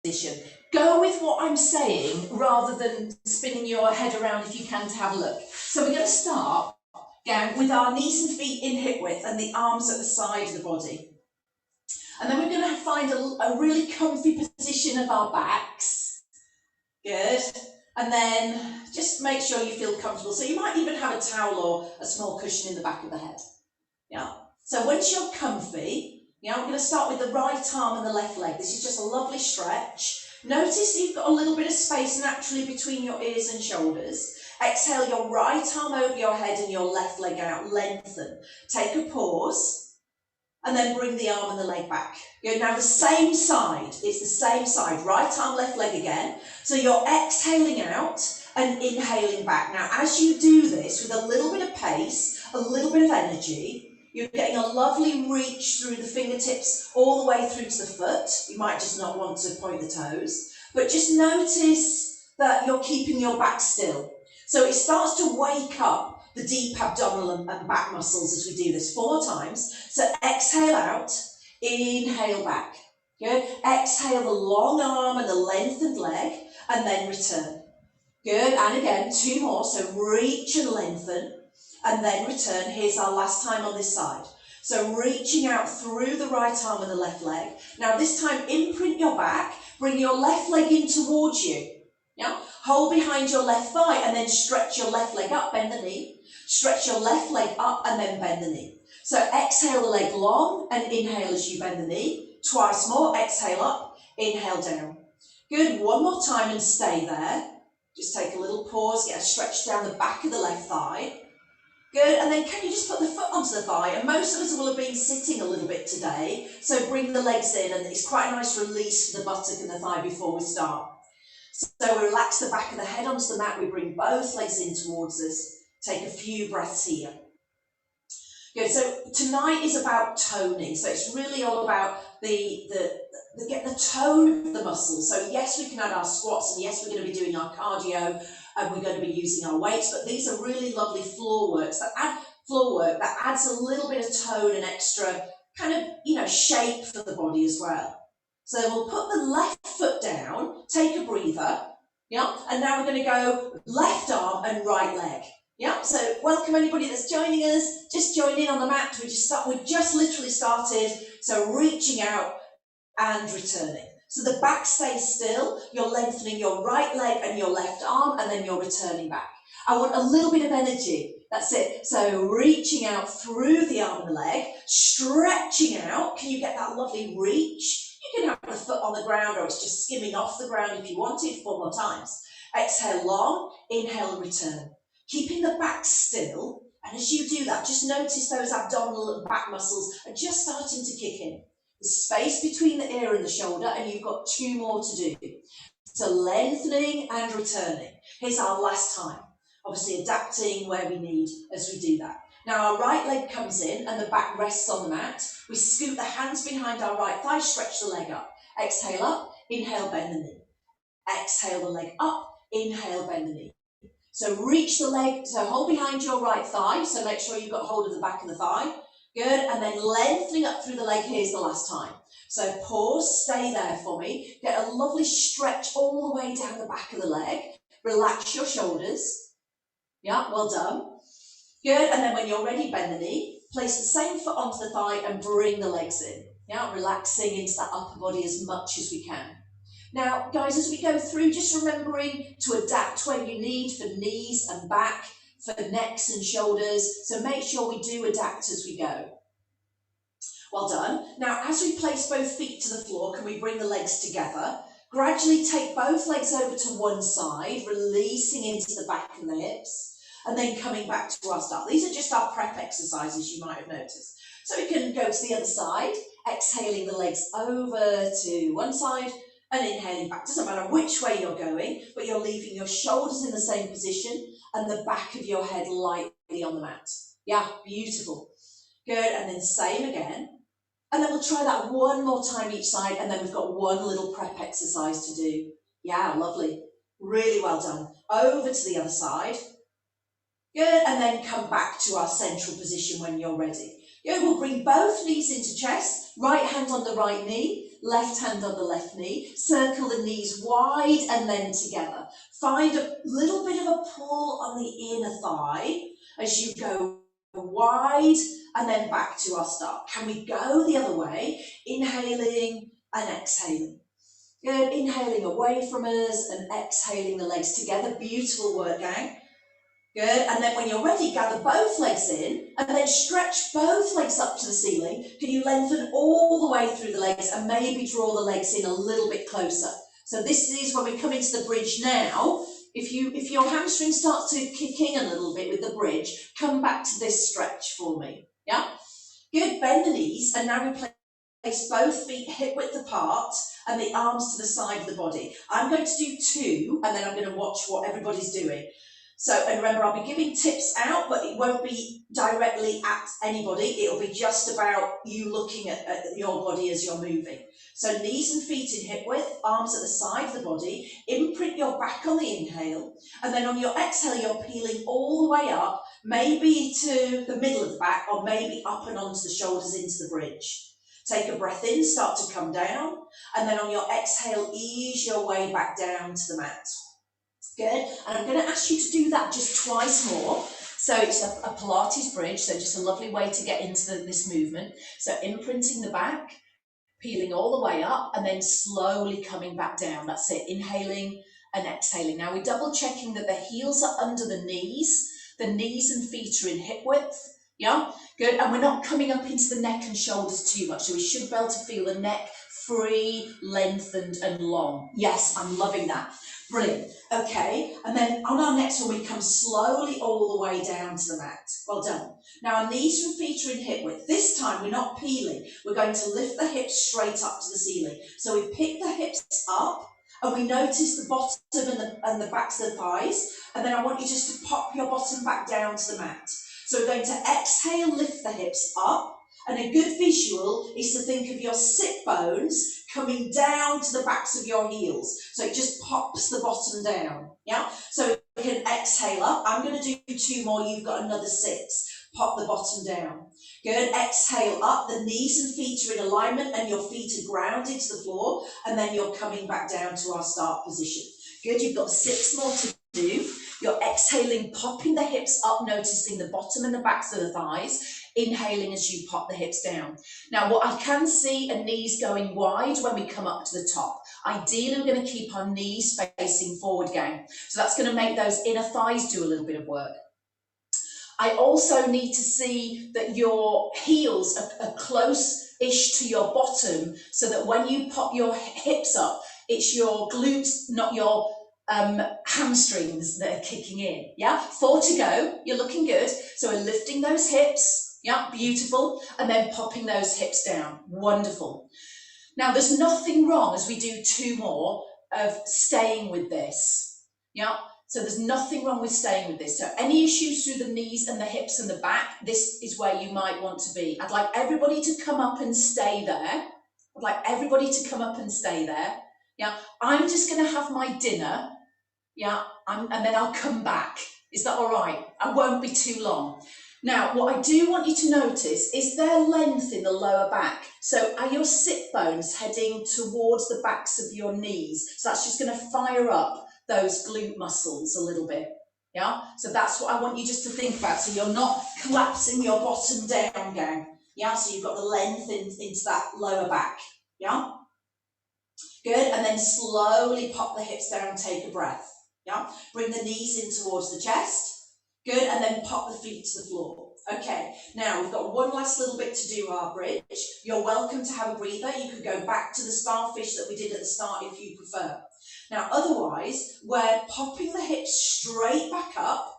position. Go with what I'm saying rather than spinning your head around if you can to have a look. So we're going to start again with our knees and feet in hip width and the arms at the side of the body. And then we're going to find a really comfy position of our backs. Good. And then just make sure you feel comfortable. So you might even have a towel or a small cushion in the back of the head. Yeah. So once you're comfy, we're going to start with the right arm and the left leg. This is just a lovely stretch. Notice you've got a little bit of space naturally between your ears and shoulders. Exhale your right arm over your head and your left leg out. Lengthen. Take a pause. And then bring the arm and the leg back. Good. Now the same side, it's the same side, right arm, left leg again. So you're exhaling out and inhaling back. Now as you do this with a little bit of pace, a little bit of energy, you're getting a lovely reach through the fingertips all the way through to the foot. You might just not want to point the toes, but just notice that you're keeping your back still. So it starts to wake up the deep abdominal and back muscles as we do this 4 times. So exhale out, inhale back. Good. Exhale the long arm and the lengthened leg, and then return. Good. And again, 2 more. So reach and lengthen, and then return. Here's our last time on this side. So reaching out through the right arm and the left leg. Now this time imprint your back, bring your left leg in towards you. Yeah. Hold behind your left thigh and then stretch your left leg up, bend the knee. Stretch your left leg up and then bend the knee. So exhale the leg long and inhale as you bend the knee. Twice more, exhale up, inhale down. Good, 1 more time and stay there. Just take a little pause, get a stretch down the back of the left thigh. Good, and then can you just put the foot onto the thigh? And most of us will have been sitting a little bit today, so bring the legs in, and it's quite a nice release for the buttock and the thigh before we start. So we relax the back of the head onto the mat, we bring both legs in towards us. Take a few breaths here. Good, so tonight is about toning, so it's really all about get the tone of the muscles. So yes, we can add our squats, and yes, we're going to be doing our cardio, and we're going to be using our weights, but these are really lovely floor work that adds a little bit of tone and extra kind of, shape for the body as well. So we'll put the left foot down, take a breather, and now we're going to go left arm and right leg. Yeah, so welcome anybody that's joining us. Just join in on the mat. We just literally started. So reaching out and returning. So the back stays still. You're lengthening your right leg and your left arm, and then you're returning back. I want a little bit of energy. That's it. So reaching out through the arm and the leg, stretching out. Can you get that lovely reach? You can have the foot on the ground, or it's just skimming off the ground if you wanted. 4 more times. Exhale long, inhale and return. Keeping the back still, and as you do that, just notice those abdominal and back muscles are just starting to kick in. The space between the ear and the shoulder, and you've got 2 more to do. So lengthening and returning. Here's our last time. Obviously adapting where we need as we do that. Now our right leg comes in and the back rests on the mat. We scoot the hands behind our right thigh, stretch the leg up. Exhale up, inhale, bend the knee. Exhale the leg up, inhale, bend the knee. So reach the leg, so hold behind your right thigh, so make sure you've got hold of the back of the thigh. Good, and then lengthening up through the leg, here's the last time. So pause, stay there for me. Get a lovely stretch all the way down the back of the leg. Relax your shoulders. Yeah, well done. Good, and then when you're ready, bend the knee. Place the same foot onto the thigh and bring the legs in. Yeah, relaxing into that upper body as much as we can. Now, guys, as we go through, just remembering to adapt where you need for knees and back, for necks and shoulders. So make sure we do adapt as we go. Well done. Now, as we place both feet to the floor, can we bring the legs together? Gradually take both legs over to one side, releasing into the back and the hips, and then coming back to our start. These are just our prep exercises, you might have noticed. So we can go to the other side, exhaling the legs over to one side, and inhaling back. Doesn't matter which way you're going, but you're leaving your shoulders in the same position and the back of your head lightly on the mat. Yeah, beautiful. Good, and then same again. And then we'll try that 1 more time each side, and then we've got 1 little prep exercise to do. Yeah, lovely. Really well done. Over to the other side. Good, and then come back to our central position when you're ready. Good, we'll bring both knees into chest, right hand on the right knee, left hand on the left knee, circle the knees wide and then together. Find a little bit of a pull on the inner thigh as you go wide and then back to our start. Can we go the other way? Inhaling and exhaling. Good, inhaling away from us and exhaling the legs together. Beautiful work, gang. Good, and then when you're ready, gather both legs in and then stretch both legs up to the ceiling. Can you lengthen all the way through the legs and maybe draw the legs in a little bit closer? So this is when we come into the bridge now. If your hamstring starts to kick in a little bit with the bridge, come back to this stretch for me, yeah? Good, bend the knees and now we place both feet hip width apart and the arms to the side of the body. I'm going to do 2 and then I'm going to watch what everybody's doing. So, and remember, I'll be giving tips out, but it won't be directly at anybody. It'll be just about you looking at your body as you're moving. So knees and feet in hip width, arms at the side of the body, imprint your back on the inhale, and then on your exhale, you're peeling all the way up, maybe to the middle of the back, or maybe up and onto the shoulders into the bridge. Take a breath in, start to come down, and then on your exhale, ease your way back down to the mat. Good, and I'm going to ask you to do that just twice more. So it's a Pilates bridge, so just a lovely way to get into this movement. So imprinting the back, peeling all the way up, and then slowly coming back down. That's it, inhaling and exhaling. Now we're double checking that the heels are under the knees and feet are in hip width. Yeah, good, and we're not coming up into the neck and shoulders too much, so we should be able to feel the neck free, lengthened and long. Yes, I'm loving that. Brilliant. Okay, and then on our next one, we come slowly all the way down to the mat. Well done. Now our knees and feet are in hip width. This time we're not peeling. We're going to lift the hips straight up to the ceiling. So we pick the hips up and we notice the bottom and the backs of the thighs. And then I want you just to pop your bottom back down to the mat. So we're going to exhale, lift the hips up. And a good visual is to think of your sit bones coming down to the backs of your heels. So it just pops the bottom down, yeah? So we can exhale up. I'm going to do 2 more. You've got another 6. Pop the bottom down. Good. Exhale up. The knees and feet are in alignment and your feet are grounded to the floor. And then you're coming back down to our start position. Good. You've got 6 more to do. You're exhaling, popping the hips up, noticing the bottom and the backs of the thighs. Inhaling as you pop the hips down. Now what I can see are knees going wide when we come up to the top. Ideally we're going to keep our knees facing forward, gang. So that's going to make those inner thighs do a little bit of work. I also need to see that your heels are close-ish to your bottom so that when you pop your hips up, it's your glutes, not your hamstrings that are kicking in. Yeah, 4 to go. You're looking good. So we're lifting those hips. Yeah, beautiful. And then popping those hips down. Wonderful. Now, there's nothing wrong as we do 2 more of staying with this. Yeah, so there's nothing wrong with staying with this. So any issues through the knees and the hips and the back, this is where you might want to be. I'd like everybody to come up and stay there. I'd like everybody to come up and stay there. Yeah, I'm just going to have my dinner. Yeah, and then I'll come back. Is that all right? I won't be too long. Now, what I do want you to notice is their length in the lower back. So are your sit bones heading towards the backs of your knees? So that's just going to fire up those glute muscles a little bit. Yeah, so that's what I want you just to think about. So you're not collapsing your bottom down, gang. Yeah, so you've got the length into that lower back. Yeah, good. And then slowly pop the hips down, take a breath. Yeah, bring the knees in towards the chest. Good, and then pop the feet to the floor. Okay, now we've got one last little bit to do our bridge. You're welcome to have a breather. You could go back to the starfish that we did at the start if you prefer. Now, otherwise, we're popping the hips straight back up.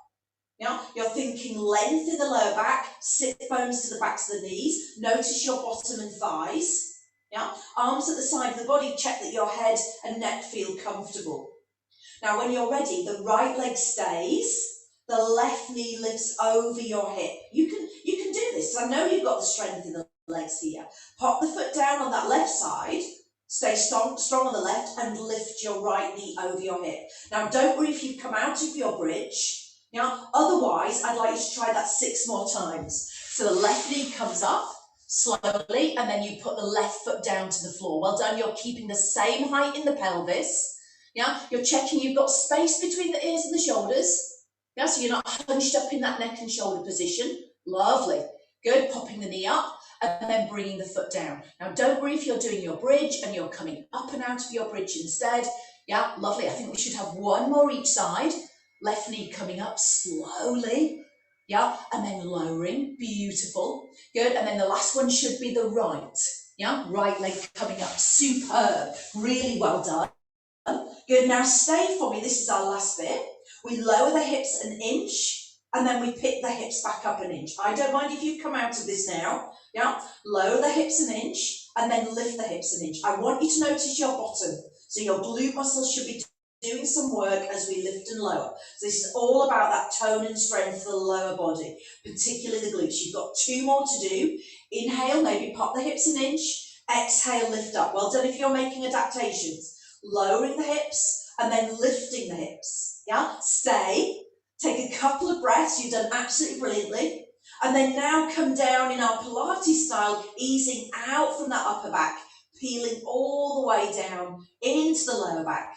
Yeah, you're thinking length in the lower back, sit bones to the backs of the knees. Notice your bottom and thighs. Yeah, arms at the side of the body. Check that your head and neck feel comfortable. Now, when you're ready, the right leg stays. The left knee lifts over your hip. You can do this, because I know you've got the strength in the legs here. Pop the foot down on that left side, stay strong on the left, and lift your right knee over your hip. Now, don't worry if you've come out of your bridge. Yeah? Otherwise, I'd like you to try that 6 more times. So the left knee comes up, slowly, and then you put the left foot down to the floor. Well done, you're keeping the same height in the pelvis. Yeah, you're checking you've got space between the ears and the shoulders. Yeah, so you're not hunched up in that neck and shoulder position. Lovely. Good, popping the knee up and then bringing the foot down. Now don't worry if you're doing your bridge and you're coming up and out of your bridge instead. Yeah, lovely. I think we should have one more each side. Left knee coming up slowly. Yeah, and then lowering. Beautiful. Good, and then the last one should be the right. Yeah, right leg coming up. Superb. Really well done. Good, now stay for me. This is our last bit. We lower the hips an inch and then we pick the hips back up an inch. I don't mind if you've come out of this now. Yeah, lower the hips an inch and then lift the hips an inch. I want you to notice your bottom. So your glute muscles should be doing some work as we lift and lower. So this is all about that tone and strength for the lower body, particularly the glutes. You've got 2 more to do. Inhale, maybe pop the hips an inch. Exhale, lift up. Well done if you're making adaptations. Lowering the hips and then lifting the hips. Yeah, stay, take a couple of breaths. You've done absolutely brilliantly. And then now come down in our Pilates style, easing out from that upper back, peeling all the way down into the lower back,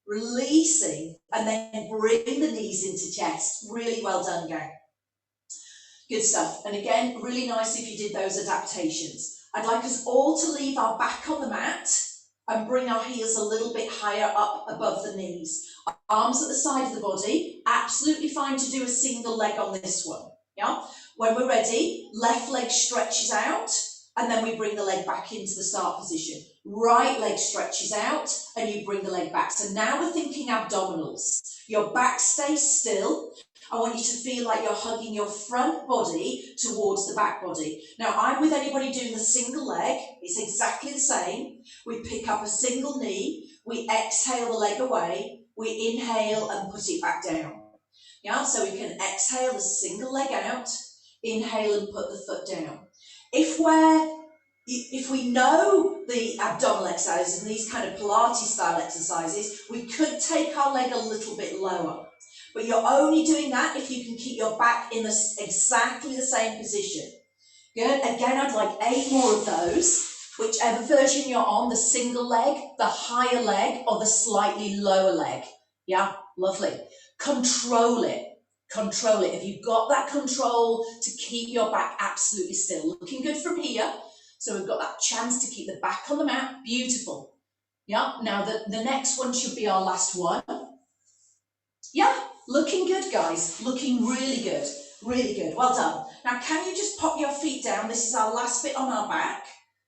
releasing, and then bring the knees into chest. Really well done, gang. Good stuff. And again, really nice if you did those adaptations. I'd like us all to leave our back on the mat and bring our heels a little bit higher up above the knees. Arms at the side of the body, absolutely fine to do a single leg on this one. Yeah. When we're ready, left leg stretches out and then we bring the leg back into the start position. Right leg stretches out and you bring the leg back. So now we're thinking abdominals. Your back stays still. I want you to feel like you're hugging your front body towards the back body. Now, I'm with anybody doing the single leg. It's exactly the same. We pick up a single knee. We exhale the leg away. We inhale and put it back down. Yeah, so we can exhale the single leg out, inhale and put the foot down. If we know the abdominal exercises and these kind of Pilates style exercises, we could take our leg a little bit lower. But you're only doing that if you can keep your back in exactly the same position. Good. Again, I'd like 8 more of those. Whichever version you're on, the single leg, the higher leg, or the slightly lower leg. Yeah, lovely. Control it. Control it. If you've got that control to keep your back absolutely still. Looking good from here. So we've got that chance to keep the back on the mat. Beautiful. Yeah, now the next one should be our last one. Yeah, looking good, guys. Looking really good. Really good. Well done. Now, can you just pop your feet down? This is our last bit on our back.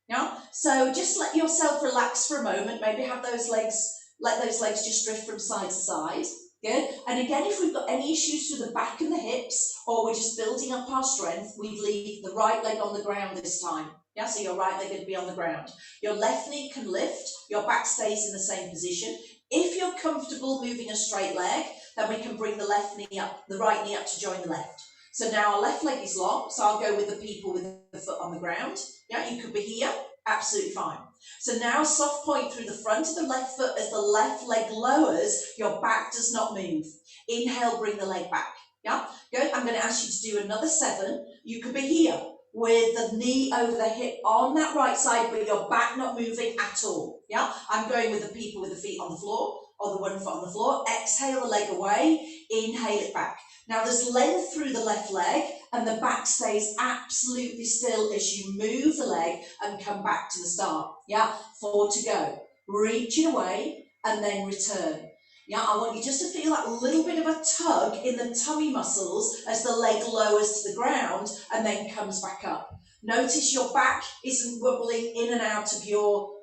Yeah, so just let yourself relax for a moment. Maybe have those legs, let those legs just drift from side to side. Good. And again, if we've got any issues to the back and the hips, or we're just building up our strength, we'd leave the right leg on the ground this time. Yeah, so your right leg would be on the ground. Your left knee can lift, your back stays in the same position. If you're comfortable moving a straight leg, then we can bring the left knee up, the right knee up to join the left. So now our left leg is long, so I'll go with the people with the foot on the ground. Yeah, you could be here, absolutely fine. So now soft point through the front of the left foot as the left leg lowers, your back does not move. Inhale, bring the leg back. Yeah, good. I'm going to ask you to do another 7. You could be here with the knee over the hip on that right side, but your back not moving at all. Yeah, I'm going with the people with the feet on the floor, or the one foot on the floor. Exhale the leg away, inhale it back. Now there's length through the left leg and the back stays absolutely still as you move the leg and come back to the start. Yeah, 4 to go. Reaching away and then return. Yeah, I want you just to feel that little bit of a tug in the tummy muscles as the leg lowers to the ground and then comes back up. Notice your back isn't wobbling in and out of your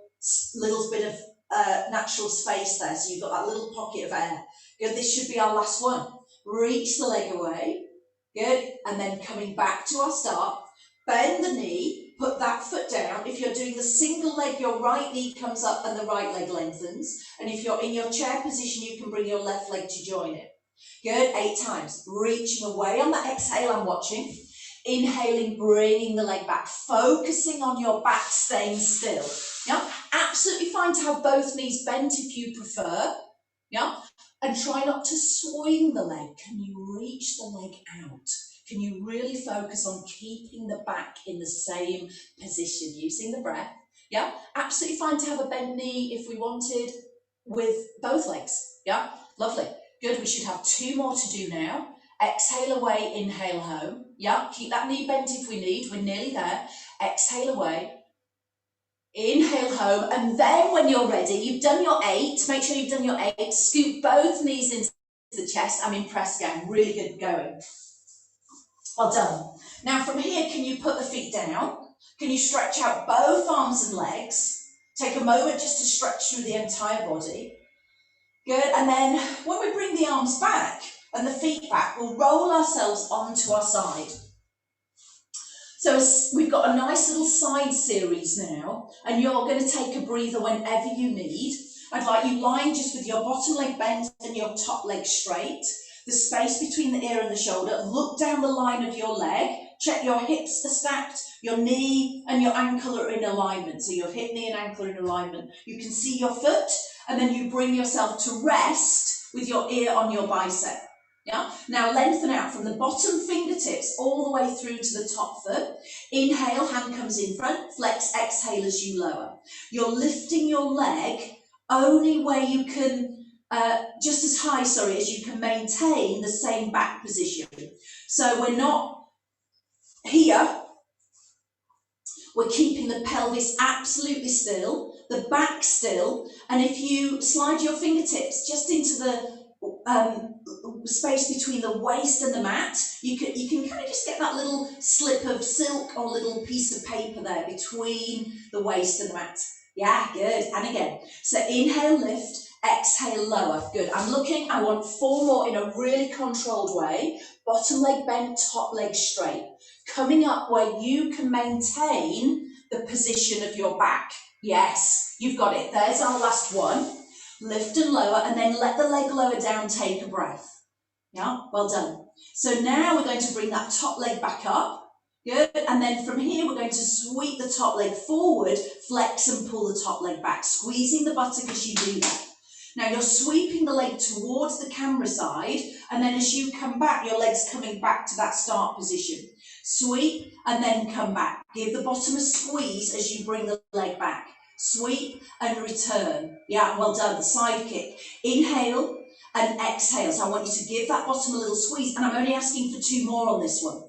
little bit of natural space there, so you've got that little pocket of air. Good, this should be our last one. Reach the leg away, good, and then coming back to our start. Bend the knee, put that foot down. If you're doing the single leg, your right knee comes up and the right leg lengthens. And if you're in your chair position, you can bring your left leg to join it. Good, 8 times. Reaching away on that exhale, I'm watching. Inhaling, bringing the leg back, focusing on your back staying still. Yeah, absolutely fine to have both knees bent if you prefer. Yeah, and try not to swing the leg. Can you reach the leg out? Can you really focus on keeping the back in the same position, using the breath? Yeah, absolutely fine to have a bent knee if we wanted with both legs. Yeah, lovely. Good, we should have 2 more to do now. Exhale away, inhale home. Yeah, keep that knee bent if we need, we're nearly there. Exhale away. Inhale home, and then when you're ready, you've done your 8, make sure you've done your 8, scoop both knees into the chest. I'm impressed, gang, really good going. Well done. Now from here, can you put the feet down? Can you stretch out both arms and legs? Take a moment just to stretch through the entire body. Good, and then when we bring the arms back and the feet back, we'll roll ourselves onto our side. So we've got a nice little side series now, and you're going to take a breather whenever you need. I'd like you lying just with your bottom leg bent and your top leg straight. The space between the ear and the shoulder. Look down the line of your leg. Check your hips are stacked, your knee and your ankle are in alignment. So your hip, knee and ankle are in alignment. You can see your foot, and then you bring yourself to rest with your ear on your bicep. Yeah. Now lengthen out from the bottom fingertips all the way through to the top foot. Inhale, hand comes in front, flex, exhale as you lower. You're lifting your leg only where you can, just as high, as you can maintain the same back position. So we're not here, we're keeping the pelvis absolutely still, the back still, and if you slide your fingertips just into the space between the waist and the mat, you can kind of just get that little slip of silk or little piece of paper there between the waist and the mat. Yeah, good. And again, so inhale, lift, exhale, lower. Good. I want 4 more in a really controlled way. Bottom leg bent, top leg straight. Coming up where you can maintain the position of your back. Yes, you've got it. There's our last one. Lift and lower, and then let the leg lower down, take a breath. Yeah, well done. So now we're going to bring that top leg back up. Good, and then from here we're going to sweep the top leg forward, flex and pull the top leg back, squeezing the buttock as you do that. Now you're sweeping the leg towards the camera side, and then as you come back, your leg's coming back to that start position. Sweep and then come back. Give the bottom a squeeze as you bring the leg back. Sweep and return. Yeah, well done, the side kick. Inhale and exhale. So I want you to give that bottom a little squeeze, and I'm only asking for 2 more on this one.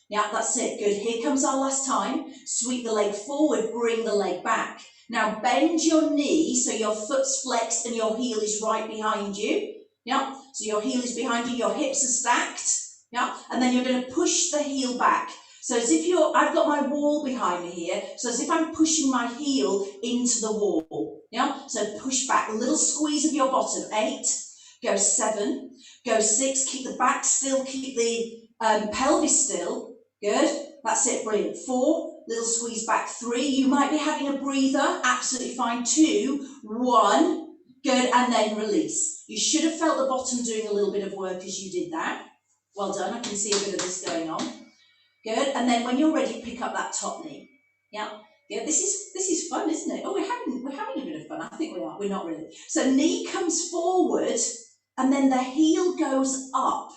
Yeah, that's it, good. Here comes our last time. Sweep the leg forward, bring the leg back. Now bend your knee so your foot's flexed and your heel is right behind you. Yeah, so your heel is behind you, your hips are stacked. Yeah, and then you're going to push the heel back. So as if I've got my wall behind me here, so as if I'm pushing my heel into the wall. Yeah, so push back, a little squeeze of your bottom. 8, go 7, go 6, keep the back still, keep the pelvis still. Good, that's it, brilliant. 4, little squeeze back. 3, you might be having a breather, absolutely fine. 2, 1, good, and then release. You should have felt the bottom doing a little bit of work as you did that. Well done, I can see a bit of this going on. Good, and then when you're ready, pick up that top knee. Yeah, yeah, this is fun, isn't it? Oh, we're having a bit of fun. I think we are. We're not really. So knee comes forward, and then the heel goes up.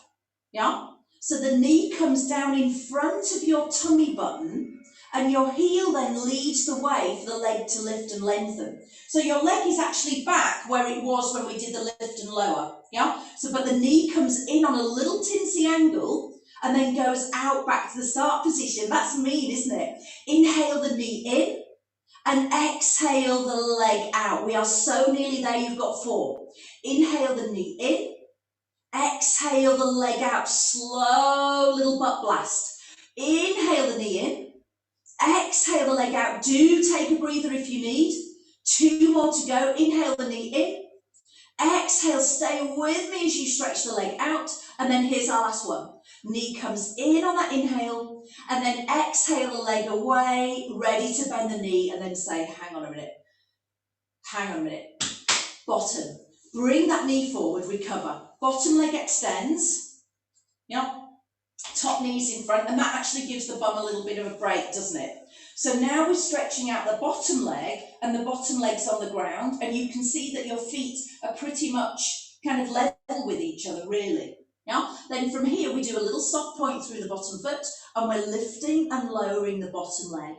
Yeah. So the knee comes down in front of your tummy button, and your heel then leads the way for the leg to lift and lengthen. So your leg is actually back where it was when we did the lift and lower. Yeah. So, but the knee comes in on a little tinsy angle, and then goes out back to the start position. That's mean, isn't it? Inhale the knee in and exhale the leg out. We are so nearly there, you've got 4. Inhale the knee in, exhale the leg out, slow little butt blast. Inhale the knee in, exhale the leg out. Do take a breather if you need. 2 more to go. Inhale the knee in, exhale, stay with me as you stretch the leg out, and then here's our last one. Knee comes in on that inhale, and then exhale the leg away, ready to bend the knee, and then say, hang on a minute. Bottom, bring that knee forward, recover. Bottom leg extends, yeah. Top knees in front, and that actually gives the bum a little bit of a break, doesn't it? So now we're stretching out the bottom leg, and the bottom leg's on the ground, and you can see that your feet are pretty much kind of level with each other, really. Yeah, then from here we do a little soft point through the bottom foot and we're lifting and lowering the bottom leg.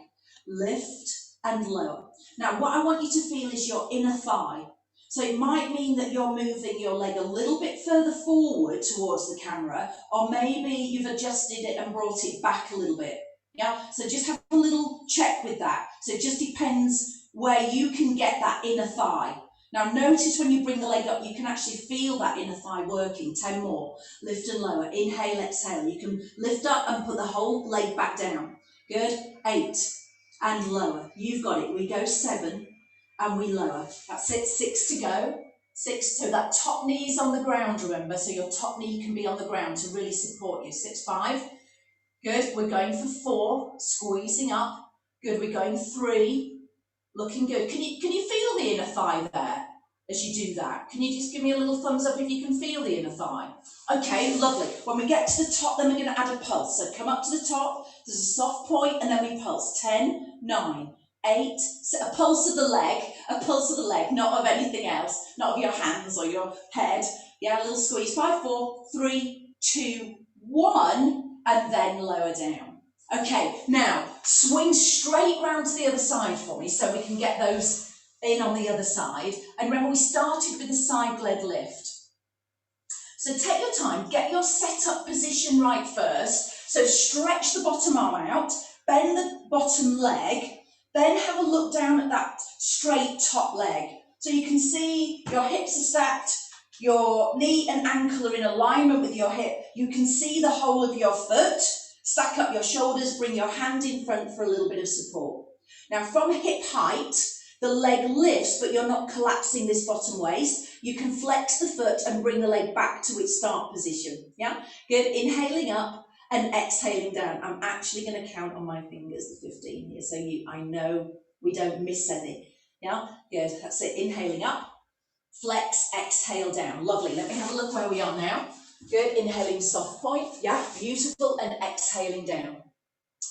Lift and lower. Now what I want you to feel is your inner thigh. So it might mean that you're moving your leg a little bit further forward towards the camera, or maybe you've adjusted it and brought it back a little bit. Yeah, so just have a little check with that. So it just depends where you can get that inner thigh. Now notice when you bring the leg up, you can actually feel that inner thigh working. 10 more. Lift and lower. Inhale, exhale. You can lift up and put the whole leg back down. Good. 8 and lower. You've got it. We go 7 and we lower. That's it. 6 to go. 6. So that top knee is on the ground, remember. So your top knee can be on the ground to really support you. 6, 5. Good. We're going for 4. Squeezing up. Good. We're going 3. Looking good. Can you feel the inner thigh there as you do that? Can you just give me a little thumbs up if you can feel the inner thigh? Okay, lovely. When we get to the top, then we're going to add a pulse. So come up to the top, there's a soft point, and then we pulse. 10, 9, 8, so a pulse of the leg, not of anything else, not of your hands or your head. Yeah, a little squeeze. 5, 4, 3, 2, 1, and then lower down. Okay, now swing straight round to the other side for me so we can get those in on the other side. And remember, we started with the side leg lift. So take your time, get your set up position right first. So stretch the bottom arm out, bend the bottom leg, then have a look down at that straight top leg. So you can see your hips are stacked, your knee and ankle are in alignment with your hip. You can see the whole of your foot. Stack up your shoulders, bring your hand in front for a little bit of support. Now from hip height, the leg lifts, but you're not collapsing this bottom waist. You can flex the foot and bring the leg back to its start position. Yeah, good. Inhaling up and exhaling down. I'm actually going to count on my fingers, the 15 here, so I know we don't miss any. Yeah, good. That's it. Inhaling up, flex, exhale down. Lovely. Let me have a look where we are now. Good, inhaling soft point, yeah, beautiful, and exhaling down.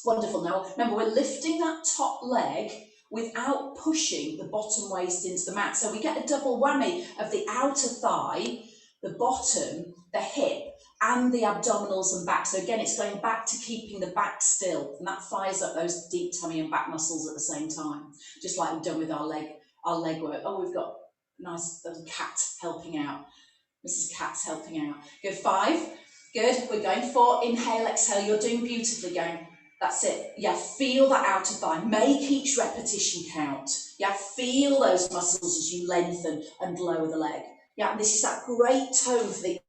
Wonderful. Now, remember, we're lifting that top leg without pushing the bottom waist into the mat. So we get a double whammy of the outer thigh, the bottom, the hip, and the abdominals and back. So again, it's going back to keeping the back still, and that fires up those deep tummy and back muscles at the same time, just like we've done with our leg work. Oh, we've got a nice little cat helping out. Mrs. Cat's helping out. Good. 5. Good. We're going 4. Inhale, exhale. You're doing beautifully, gang. That's it. Yeah, feel that outer thigh. Make each repetition count. Yeah, feel those muscles as you lengthen and lower the leg. Yeah, and this is that great tone for the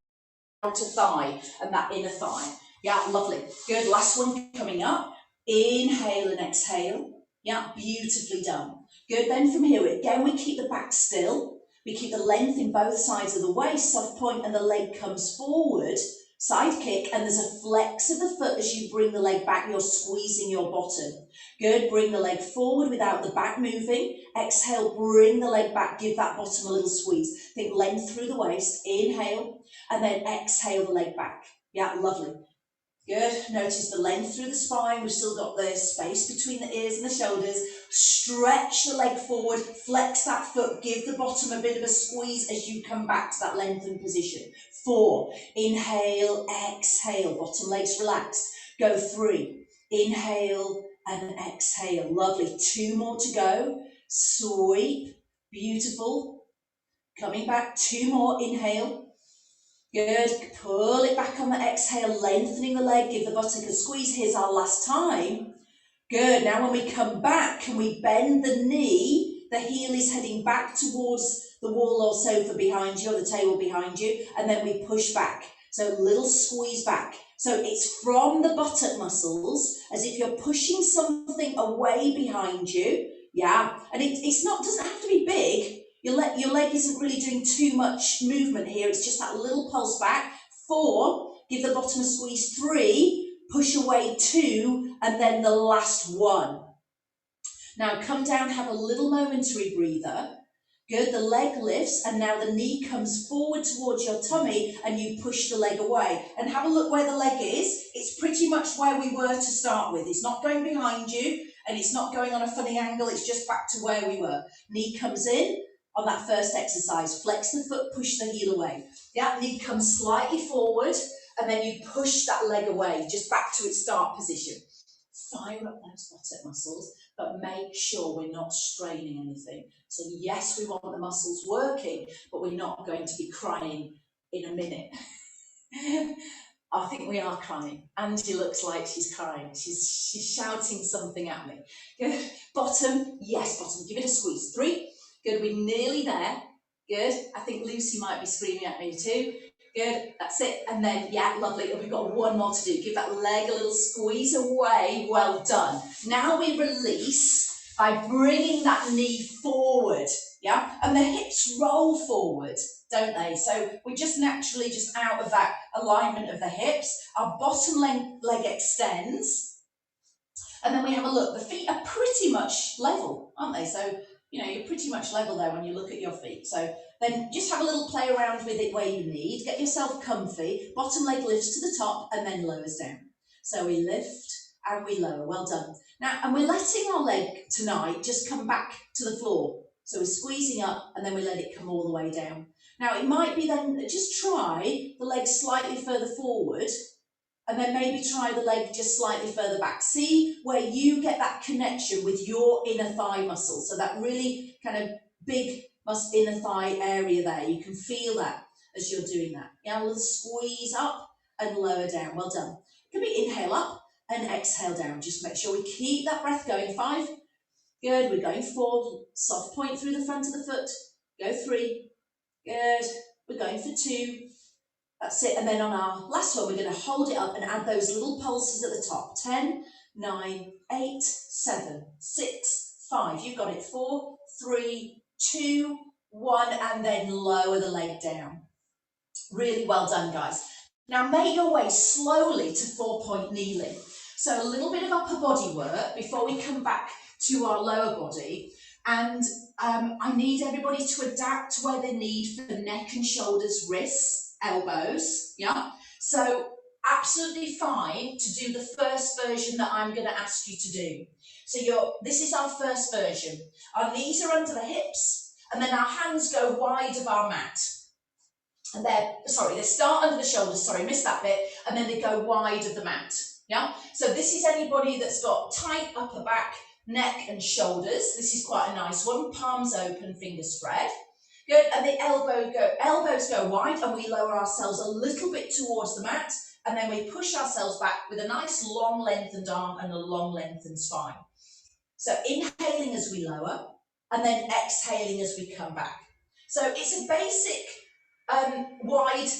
outer thigh and that inner thigh. Yeah, lovely. Good. Last one coming up. Inhale and exhale. Yeah, beautifully done. Good. Then from here, again, we keep the back still. We keep the length in both sides of the waist, soft point, and the leg comes forward, side kick, and there's a flex of the foot as you bring the leg back. You're squeezing your bottom. Good. Bring the leg forward without the back moving. Exhale, bring the leg back. Give that bottom a little squeeze. Think length through the waist. Inhale, and then exhale the leg back. Yeah, lovely. Good. Notice the length through the spine. We've still got the space between the ears and the shoulders. Stretch the leg forward, flex that foot, give the bottom a bit of a squeeze as you come back to that lengthened position. 4. Inhale, exhale, bottom legs relaxed. Go 3. Inhale and exhale. Lovely. 2 more to go. Sweep. Beautiful. Coming back. 2 more. Inhale. Good. Pull it back on the exhale, lengthening the leg, give the buttock a squeeze. Here's our last time. Good. Now when we come back, can we bend the knee? The heel is heading back towards the wall or sofa behind you, or the table behind you, and then we push back. So a little squeeze back. So it's from the buttock muscles, as if you're pushing something away behind you. Yeah. And doesn't have to be big. Your leg isn't really doing too much movement here. It's just that little pulse back. 4, give the bottom a squeeze. 3, push away. 2, and then the last 1. Now come down, have a little momentary breather. Good, the leg lifts, and now the knee comes forward towards your tummy, and you push the leg away. And have a look where the leg is. It's pretty much where we were to start with. It's not going behind you, and it's not going on a funny angle. It's just back to where we were. Knee comes in. on that first exercise. Flex the foot, push the heel away. Yeah, knee comes slightly forward, and then you push that leg away, just back to its start position. Fire up those buttock muscles, but make sure we're not straining anything. So yes, we want the muscles working, but we're not going to be crying in a minute. I think we are crying. Angie looks like she's crying. She's shouting something at me. Good. Bottom, yes, bottom. Give it a squeeze. 3. Good. We're nearly there. Good. I think Lucy might be screaming at me too. Good. That's it. And then, yeah, lovely. We've got one more to do. Give that leg a little squeeze away. Well done. Now we release by bringing that knee forward. Yeah. And the hips roll forward, don't they? So we're just naturally just out of that alignment of the hips. Our bottom leg extends. And then we have a look. The feet are pretty much level, aren't they? So, you know, you're pretty much level there when you look at your feet. So then just have a little play around with it where you need. Get yourself comfy. Bottom leg lifts to the top and then lowers down. So we lift and we lower. Well done. Now, and we're letting our leg tonight just come back to the floor. So we're squeezing up and then we let it come all the way down. Now, it might be then, just try the leg slightly further forward and then maybe try the leg just slightly further back. See where you get that connection with your inner thigh muscle. So that really kind of big inner thigh area there. You can feel that as you're doing that. Yeah, a little squeeze up and lower down. Well done. It could be inhale up and exhale down. Just make sure we keep that breath going. 5. Good. We're going 4. Soft point through the front of the foot. Go 3. Good. We're going for 2. That's it. And then on our last one, we're going to hold it up and add those little pulses at the top. 10, 9, 8, 7, 6, 5. You've got it. 4, 3, 2, 1, and then lower the leg down. Really well done, guys. Now make your way slowly to 4-point kneeling. So a little bit of upper body work before we come back to our lower body. And I need everybody to adapt where they need for neck and shoulders, wrists, elbows. Yeah. So absolutely fine to do the first version that I'm going to ask you to do. So this is our first version. Our knees are under the hips, and then our hands go wide of our mat. And they start under the shoulders, sorry, missed that bit, and then they go wide of the mat. Yeah. So this is anybody that's got tight upper back, neck and shoulders. This is quite a nice one. Palms open, fingers spread. Good. And the elbows go wide, and we lower ourselves a little bit towards the mat, and then we push ourselves back with a nice long lengthened arm and a long lengthened spine. So inhaling as we lower, and then exhaling as we come back. So it's a basic wide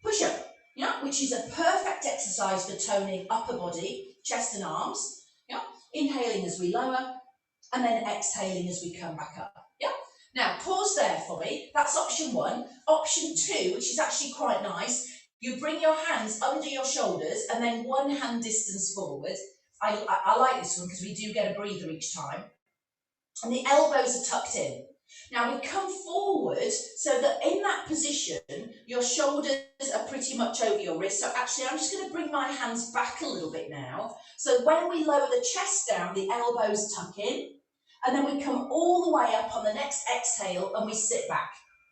push-up, yeah, which is a perfect exercise for toning upper body, chest and arms. Yeah, inhaling as we lower, and then exhaling as we come back up. Yeah. Now pause there for me. That's option 1. Option 2, which is actually quite nice. You bring your hands under your shoulders and then one hand distance forward. I like this one because we do get a breather each time. And the elbows are tucked in. Now we come forward so that in that position, your shoulders are pretty much over your wrist. So actually, I'm just going to bring my hands back a little bit now. So when we lower the chest down, the elbows tuck in. And then we come all the way up on the next exhale and we sit back.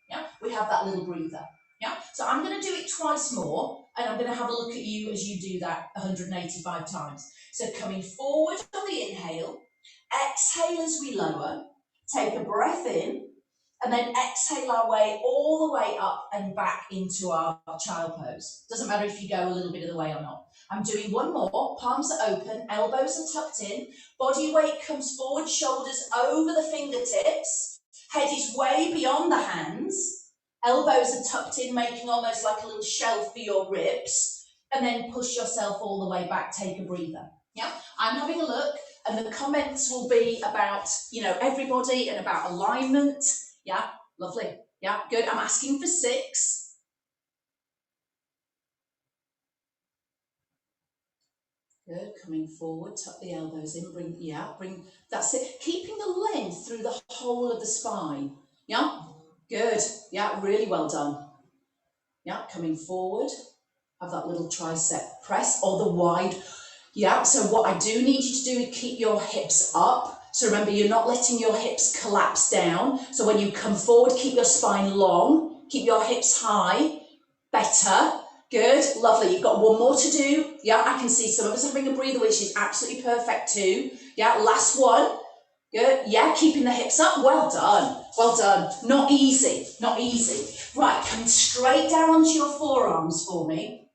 Yeah, we have that little breather. Yeah, so I'm going to do it twice more, and I'm going to have a look at you as you do that 185 times. So coming forward on the inhale, exhale as we lower, take a breath in, and then exhale our way all the way up and back into our child pose. Doesn't matter if you go a little bit of the way or not. I'm doing one more. Palms are open, elbows are tucked in, body weight comes forward, shoulders over the fingertips, head is way beyond the hands, elbows are tucked in, making almost like a little shelf for your ribs, and then push yourself all the way back, take a breather. Yeah, I'm having a look, and the comments will be about, everybody and about alignment. Yeah, lovely. Yeah, good. I'm asking for 6. Good, coming forward, tuck the elbows in, bring, that's it. Keeping the length through the whole of the spine. Yeah, good. Yeah, really well done. Yeah, coming forward, have that little tricep press or the wide. Yeah, so what I do need you to do is keep your hips up So remember, you're not letting your hips collapse down. So when you come forward, keep your spine long, keep your hips high. Better. Good, lovely. You've got one more to do. Yeah, I can see some of us having a breather, which is absolutely perfect too. Yeah, last one. Good. Yeah, keeping the hips up. Well done. Well done. Not easy. Not easy. Right, come straight down onto your forearms for me.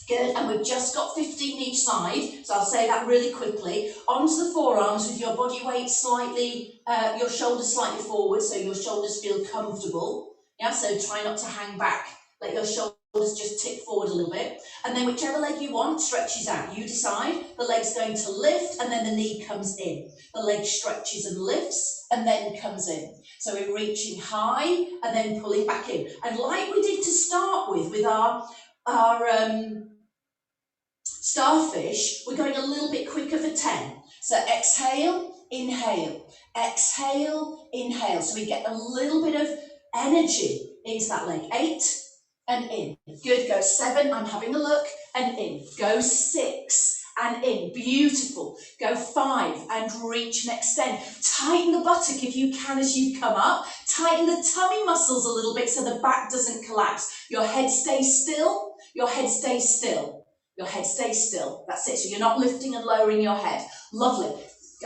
Good, and we've just got 15 each side, so I'll say that really quickly. Onto the forearms with your body weight slightly, your shoulders slightly forward, so your shoulders feel comfortable. Yeah, so try not to hang back. Let your shoulders just tip forward a little bit. And then whichever leg you want stretches out. You decide. The leg's going to lift, and then the knee comes in. The leg stretches and lifts, and then comes in. So we're reaching high, and then pulling back in. And like we did to start with our starfish, we're going a little bit quicker for 10. So exhale, inhale, exhale, inhale. So we get a little bit of energy into that leg. 8 and in. Good, go 7, I'm having a look, and in. Go 6 and in. Beautiful. Go 5 and reach and extend. Tighten the buttock if you can as you come up. Tighten the tummy muscles a little bit so the back doesn't collapse. Your head stays still. Your head stays still. Your head stays still. That's it. So you're not lifting and lowering your head. Lovely.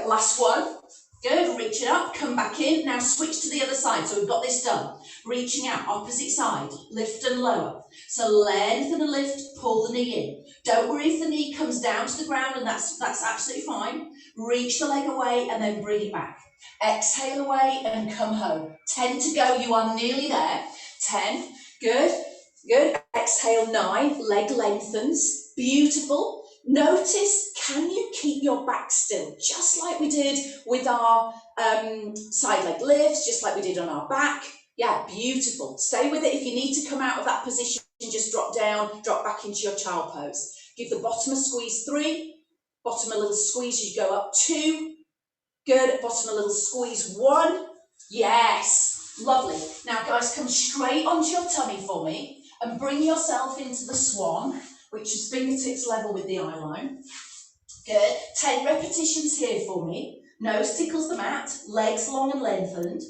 Last one. Good. Reach it up. Come back in. Now switch to the other side. So we've got this done. Reaching out. Opposite side. Lift and lower. So lengthen and lift. Pull the knee in. Don't worry if the knee comes down to the ground, and that's absolutely fine. Reach the leg away and then bring it back. Exhale away and come home. 10 to go. You are nearly there. 10. Good. Good. Exhale 9. Leg lengthens. Beautiful. Notice, can you keep your back still? Just like we did with our side leg lifts, just like we did on our back. Yeah, beautiful. Stay with it. If you need to come out of that position, just drop down, drop back into your child pose. Give the bottom a squeeze 3. Bottom a little squeeze as you go up 2. Good. Bottom a little squeeze 1. Yes. Lovely. Now, guys, come straight onto your tummy for me and bring yourself into the swan, which is fingertips level with the eye line. Good. 10 repetitions here for me. Nose tickles the mat, legs long and lengthened.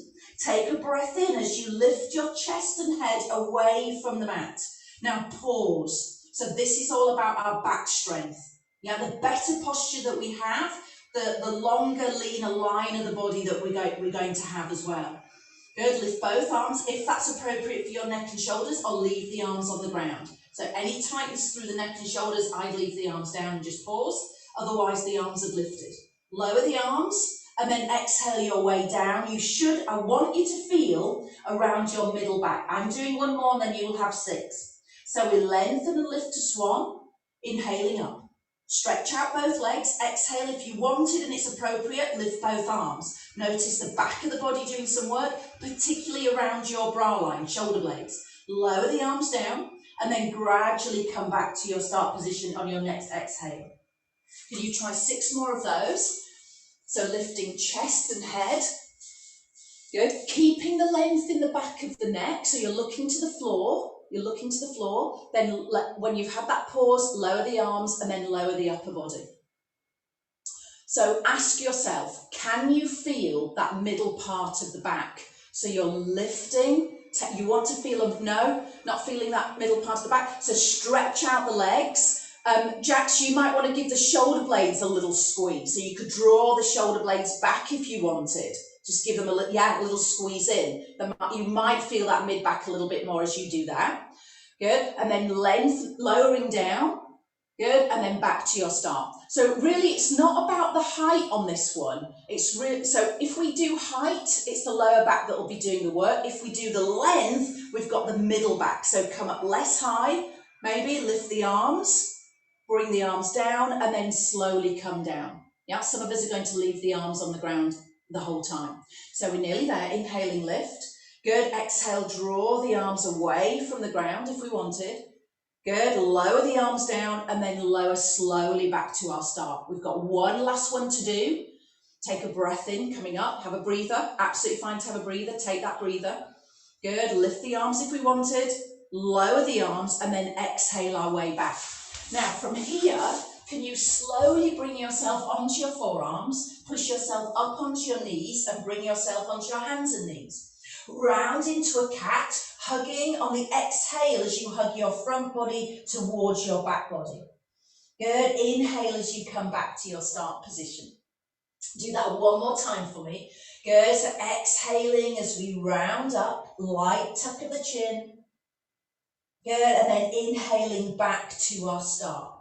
Take a breath in as you lift your chest and head away from the mat. Now pause. So this is all about our back strength. Yeah, the better posture that we have, the longer, leaner line of the body that we're going to have as well. Good. Lift both arms. If that's appropriate for your neck and shoulders, I'll leave the arms on the ground. So any tightness through the neck and shoulders, I'd leave the arms down and just pause. Otherwise, the arms are lifted. Lower the arms and then exhale your way down. I want you to feel around your middle back. I'm doing one more and then you will have 6. So we lengthen and lift to swan, inhaling up. Stretch out both legs. Exhale if you wanted and it's appropriate, lift both arms. Notice the back of the body doing some work, particularly around your bra line, shoulder blades. Lower the arms down and then gradually come back to your start position on your next exhale. Can you try 6 more of those? So lifting chest and head. Good. Keeping the length in the back of the neck, so you're looking to the floor. You're looking to the floor. Then when you've had that pause, lower the arms and then lower the upper body. So ask yourself, can you feel that middle part of the back? So you're lifting. You want to feel not feeling that middle part of the back. So stretch out the legs. Jax, you might want to give the shoulder blades a little squeeze. So you could draw the shoulder blades back if you wanted. Just give them a little squeeze in. You might feel that mid back a little bit more as you do that. Good. And then length, lowering down. Good. And then back to your start. So really, it's not about the height on this one. It's really, so if we do height, it's the lower back that will be doing the work. If we do the length, we've got the middle back. So come up less high, maybe lift the arms. Bring the arms down and then slowly come down. Yeah, some of us are going to leave the arms on the ground the whole time. So we're nearly there. Inhaling, lift. Good. Exhale, draw the arms away from the ground if we wanted. Good. Lower the arms down and then lower slowly back to our start. We've got one last one to do. Take a breath in, coming up. Have a breather. Absolutely fine to have a breather. Take that breather. Good. Lift the arms if we wanted. Lower the arms and then exhale our way back. Now, from here, Can you slowly bring yourself onto your forearms, push yourself up onto your knees and bring yourself onto your hands and knees. Round into a cat, hugging on the exhale as you hug your front body towards your back body. Good, inhale as you come back to your start position. Do that one more time for me. Good, so exhaling as we round up, light tuck of the chin. Good, and then inhaling back to our start.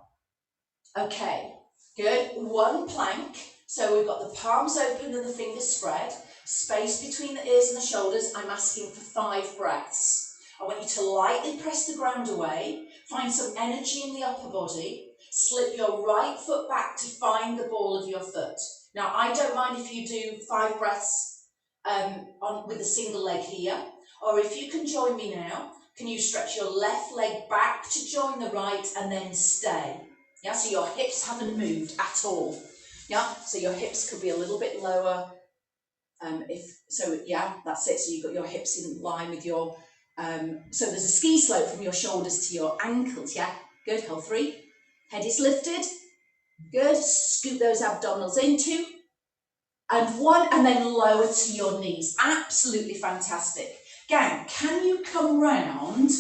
Okay, good, one plank. So we've got the palms open and the fingers spread. Space between the ears and the shoulders. I'm asking for 5 breaths. I want you to lightly press the ground away. Find some energy in the upper body. Slip your right foot back to find the ball of your foot. Now, I don't mind if you do 5 breaths with a single leg here. Or if you can join me now, can you stretch your left leg back to join the right and then stay? Yeah, so your hips haven't moved at all. Yeah, so your hips could be a little bit lower. Yeah, that's it. So you've got your hips in line with your, so there's a ski slope from your shoulders to your ankles. Yeah, good. Hold 3. Head is lifted. Good. Scoop those abdominals into. And 1, and then lower to your knees. Absolutely fantastic. Gang, can you come round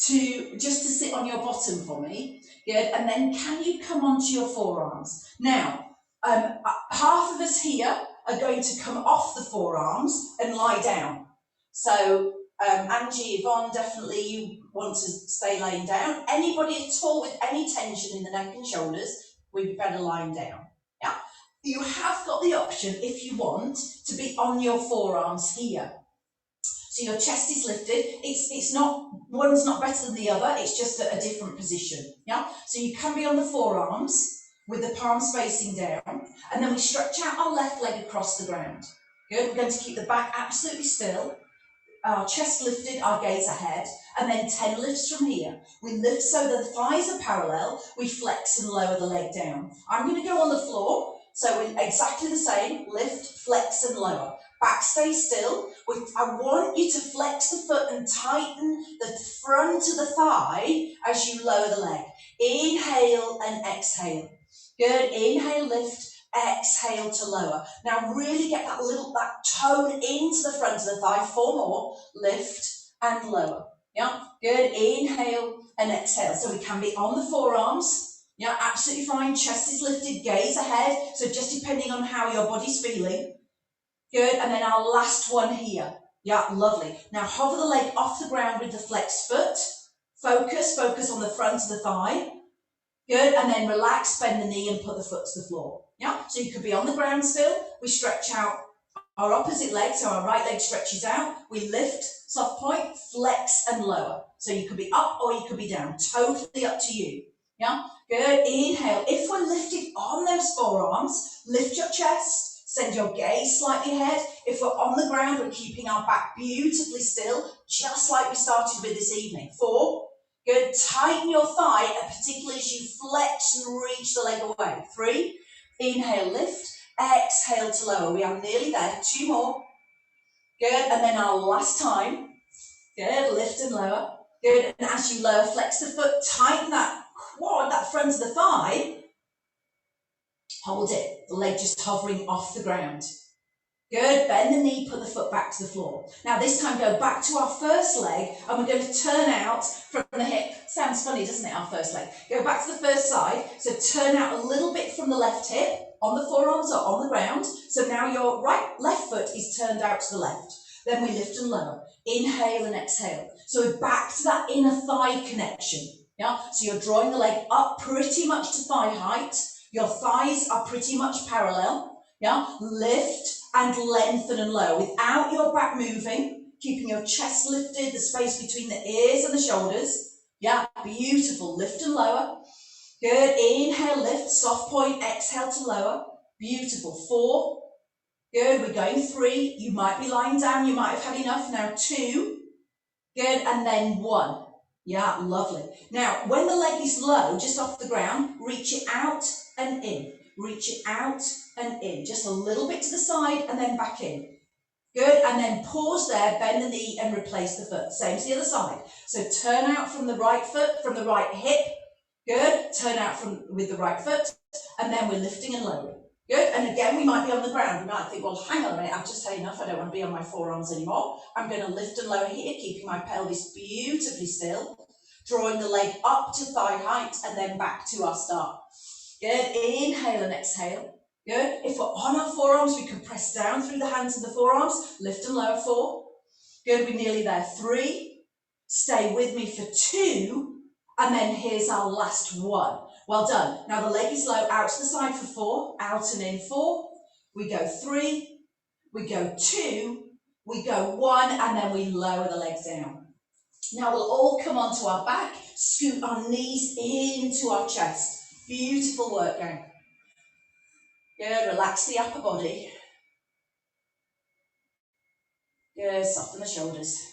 to just to sit on your bottom for me? Good. And then can you come onto your forearms? Now, half of us here are going to come off the forearms and lie down. So Angie, Yvonne, definitely you want to stay laying down. Anybody at all with any tension in the neck and shoulders, we'd be better lying down. Yeah. You have got the option, if you want, to be on your forearms here. So your chest is lifted. It's not, one's not better than the other, it's just a different position. Yeah. So you can be on the forearms with the palms facing down, and then we stretch out our left leg across the ground. Good, we're going to keep the back absolutely still, our chest lifted, our gaze ahead, and then 10 lifts from here. We lift so that the thighs are parallel, we flex and lower the leg down. I'm going to go on the floor, so we're exactly the same, lift, flex and lower. Back stay still. I want you to flex the foot and tighten the front of the thigh as you lower the leg. Inhale and exhale. Good, inhale, lift, exhale to lower. Now really get that tone into the front of the thigh. 4 more, lift and lower. Yeah, good, inhale and exhale. So we can be on the forearms. Yeah, absolutely fine. Chest is lifted, gaze ahead. So just depending on how your body's feeling. Good, and then our last one here. Yeah, lovely. Now hover the leg off the ground with the flexed foot. Focus on the front of the thigh. Good, and then relax, bend the knee and put the foot to the floor. Yeah, so you could be on the ground still. We stretch out our opposite leg, so our right leg stretches out. We lift, soft point, flex and lower. So you could be up or you could be down, totally up to you. Yeah, good, inhale. If we're lifted on those forearms, lift your chest, send your gaze slightly ahead. If we're on the ground, we're keeping our back beautifully still, just like we started with this evening. 4, good, tighten your thigh, and particularly as you flex and reach the leg away. 3, inhale, lift, exhale to lower. We are nearly there. 2 more. Good, and then our last time. Good, lift and lower. Good, and as you lower, flex the foot, tighten that quad, that front of the thigh. Hold it, the leg just hovering off the ground. Good, bend the knee, put the foot back to the floor. Now this time go back to our first leg and we're going to turn out from the hip. Sounds funny, doesn't it, our first leg? Go back to the first side, so turn out a little bit from the left hip, on the forearms or on the ground. So now your left foot is turned out to the left. Then we lift and lower. Inhale and exhale. So we're back to that inner thigh connection. Yeah, so you're drawing the leg up pretty much to thigh height. Your thighs are pretty much parallel. Yeah, lift and lengthen and lower without your back moving, keeping your chest lifted, the space between the ears and the shoulders. Yeah, beautiful. Lift and lower. Good. Inhale, lift, soft point, exhale to lower. Beautiful. 4. Good. We're going 3. You might be lying down. You might have had enough. Now 2. Good. And then 1. Yeah, lovely. Now, when the leg is low, just off the ground, reach it out and in. Reach it out and in. Just a little bit to the side and then back in. Good, and then pause there, bend the knee and replace the foot. Same as the other side. So turn out from the right foot, from the right hip. Good, turn out with the right foot, and then we're lifting and lowering. Good, and again, we might be on the ground. We might think, well, hang on a minute, I've just had enough, I don't want to be on my forearms anymore. I'm going to lift and lower here, keeping my pelvis beautifully still, drawing the leg up to thigh height, and then back to our start. Good, inhale and exhale. Good, if we're on our forearms, we can press down through the hands and the forearms, lift and lower 4. Good, we're nearly there, 3. Stay with me for 2, and then here's our last 1. Well done. Now the leg is low, out to the side for 4, out and in 4. We go 3, we go 2, we go 1, and then we lower the legs down. Now we'll all come onto our back, scoot our knees into our chest. Beautiful work, gang. Good, relax the upper body. Good, soften the shoulders.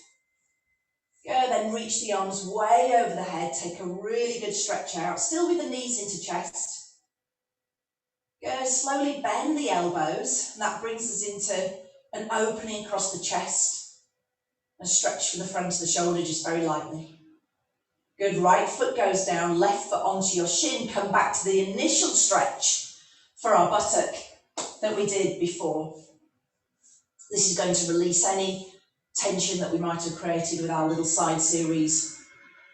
Good, then reach the arms way over the head, take a really good stretch out, still with the knees into chest. Good, slowly bend the elbows, and that brings us into an opening across the chest. And stretch from the front of the shoulder just very lightly. Good, right foot goes down, left foot onto your shin, come back to the initial stretch for our buttock that we did before. This is going to release any tension that we might have created with our little side series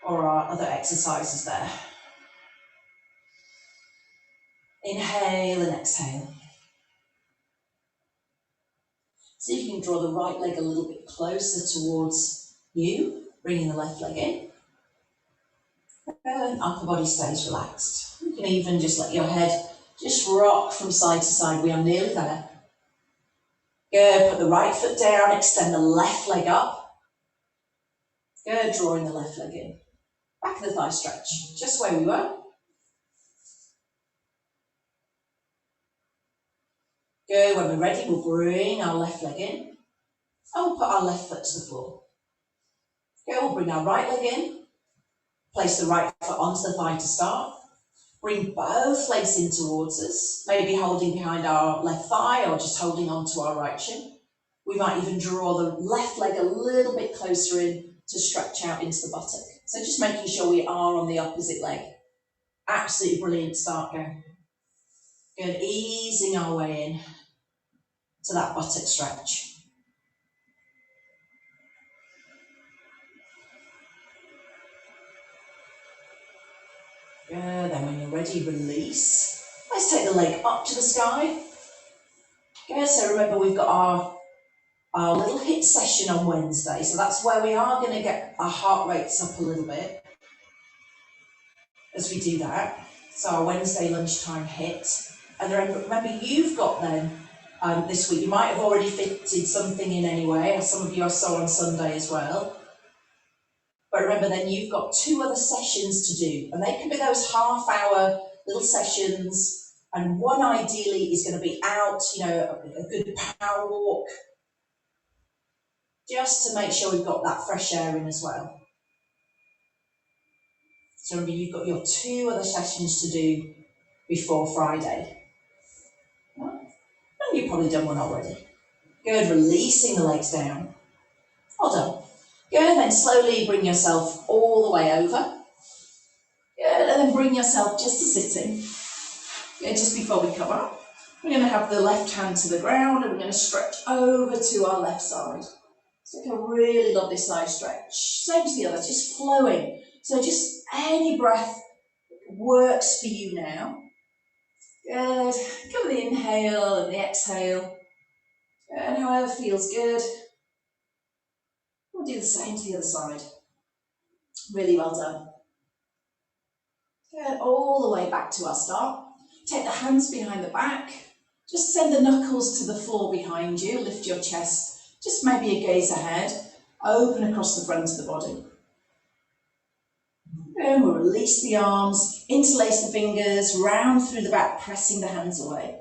or our other exercises there. Inhale and exhale. See if you can draw the right leg a little bit closer towards you, bringing the left leg in. And upper body stays relaxed. You can even just let your head just rock from side to side. We are nearly there. Good, put the right foot down, extend the left leg up. Good, drawing the left leg in. Back of the thigh stretch, just where we were. Good, when we're ready, we'll bring our left leg in. And we'll put our left foot to the floor. Good, we'll bring our right leg in. Place the right foot onto the thigh to start. Bring both legs in towards us, maybe holding behind our left thigh or just holding onto our right shin. We might even draw the left leg a little bit closer in to stretch out into the buttock. So just making sure we are on the opposite leg. Absolutely brilliant start, go. Good, easing our way in to that buttock stretch. Good, then when you're ready, release. Let's take the leg up to the sky. Good, so remember we've got our little HIIT session on Wednesday, so that's where we are going to get our heart rates up a little bit as we do that. So our Wednesday lunchtime HIIT. And remember you've got then, this week, you might have already fitted something in anyway, as some of you I saw on Sunday as well. But remember then you've got 2 other sessions to do, and they can be those half-hour little sessions, and one ideally is going to be out, a good power walk, just to make sure we've got that fresh air in as well. So remember you've got your 2 other sessions to do before Friday. And you've probably done one already. Good, releasing the legs down. Well done. Good, then slowly bring yourself all the way over. Good, and then bring yourself just to sitting. Good, just before we come up, we're going to have the left hand to the ground and we're going to stretch over to our left side. So take a really lovely side stretch. Same as the others, just flowing. So just any breath works for you now. Good, go with the inhale and the exhale. And however feels good. We'll do the same to the other side. Really well done. Good, all the way back to our start. Take the hands behind the back. Just send the knuckles to the floor behind you. Lift your chest. Just maybe a gaze ahead. Open across the front of the body. And we'll release the arms, interlace the fingers, round through the back, pressing the hands away.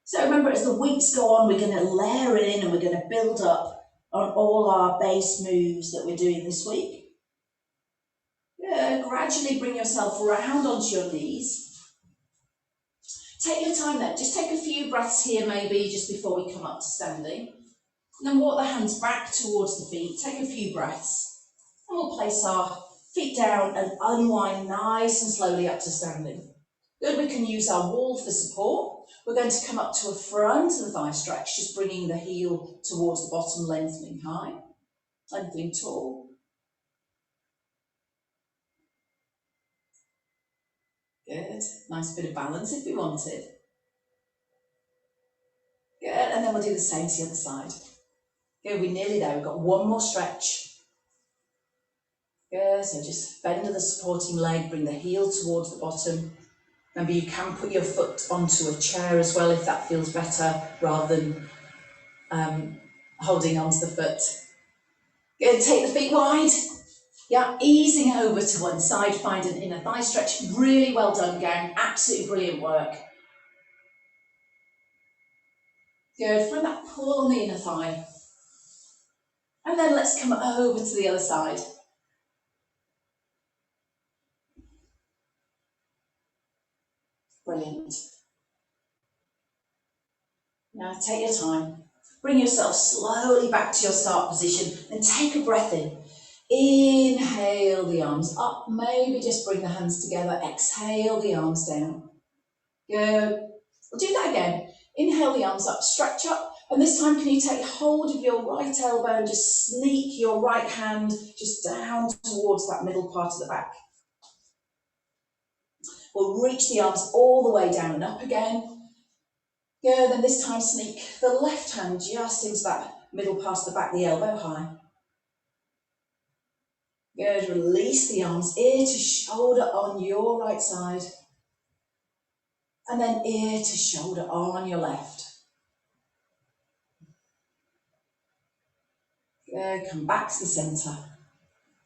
So remember, as the weeks go on, we're going to layer in and we're going to build up on all our base moves that we're doing this week. Gradually bring yourself round onto your knees. Take your time there. Just take a few breaths here maybe just before we come up to standing. And then walk the hands back towards the feet. Take a few breaths. And we'll place our Feet down and unwind nice and slowly up to standing. Good, we can use our wall for support. We're going to come up to a front of the thigh stretch, just bringing the heel towards the bottom, lengthening high, lengthening tall. Good, nice bit of balance if we wanted. Good, and then we'll do the same to the other side. Good, we're nearly there, we've got one more stretch. Good, so just bend the supporting leg, bring the heel towards the bottom. Remember, you can put your foot onto a chair as well if that feels better, rather than holding onto the foot. Good, take the feet wide. Yeah, easing over to one side, find an inner thigh stretch. Really well done, gang, absolutely brilliant work. Good, find that pull on the inner thigh. And then let's come over to the other side. Brilliant. Now take your time. Bring yourself slowly back to your start position and take a breath in. Inhale the arms up, maybe just bring the hands together. Exhale the arms down. Good. We'll do that again. Inhale the arms up, stretch up, and this time can you take hold of your right elbow and just sneak your right hand just down towards that middle part of the back. We'll reach the arms all the way down and up again. Good, then this time sneak the left hand just into that middle part of the back, the elbow high. Good, release the arms, ear to shoulder on your right side. And then ear to shoulder on your left. Good, come back to the centre.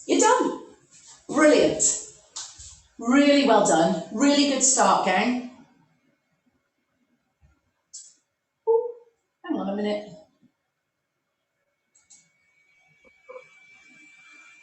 You're done. Brilliant. Really well done. Really good start, gang. Ooh, hang on a minute.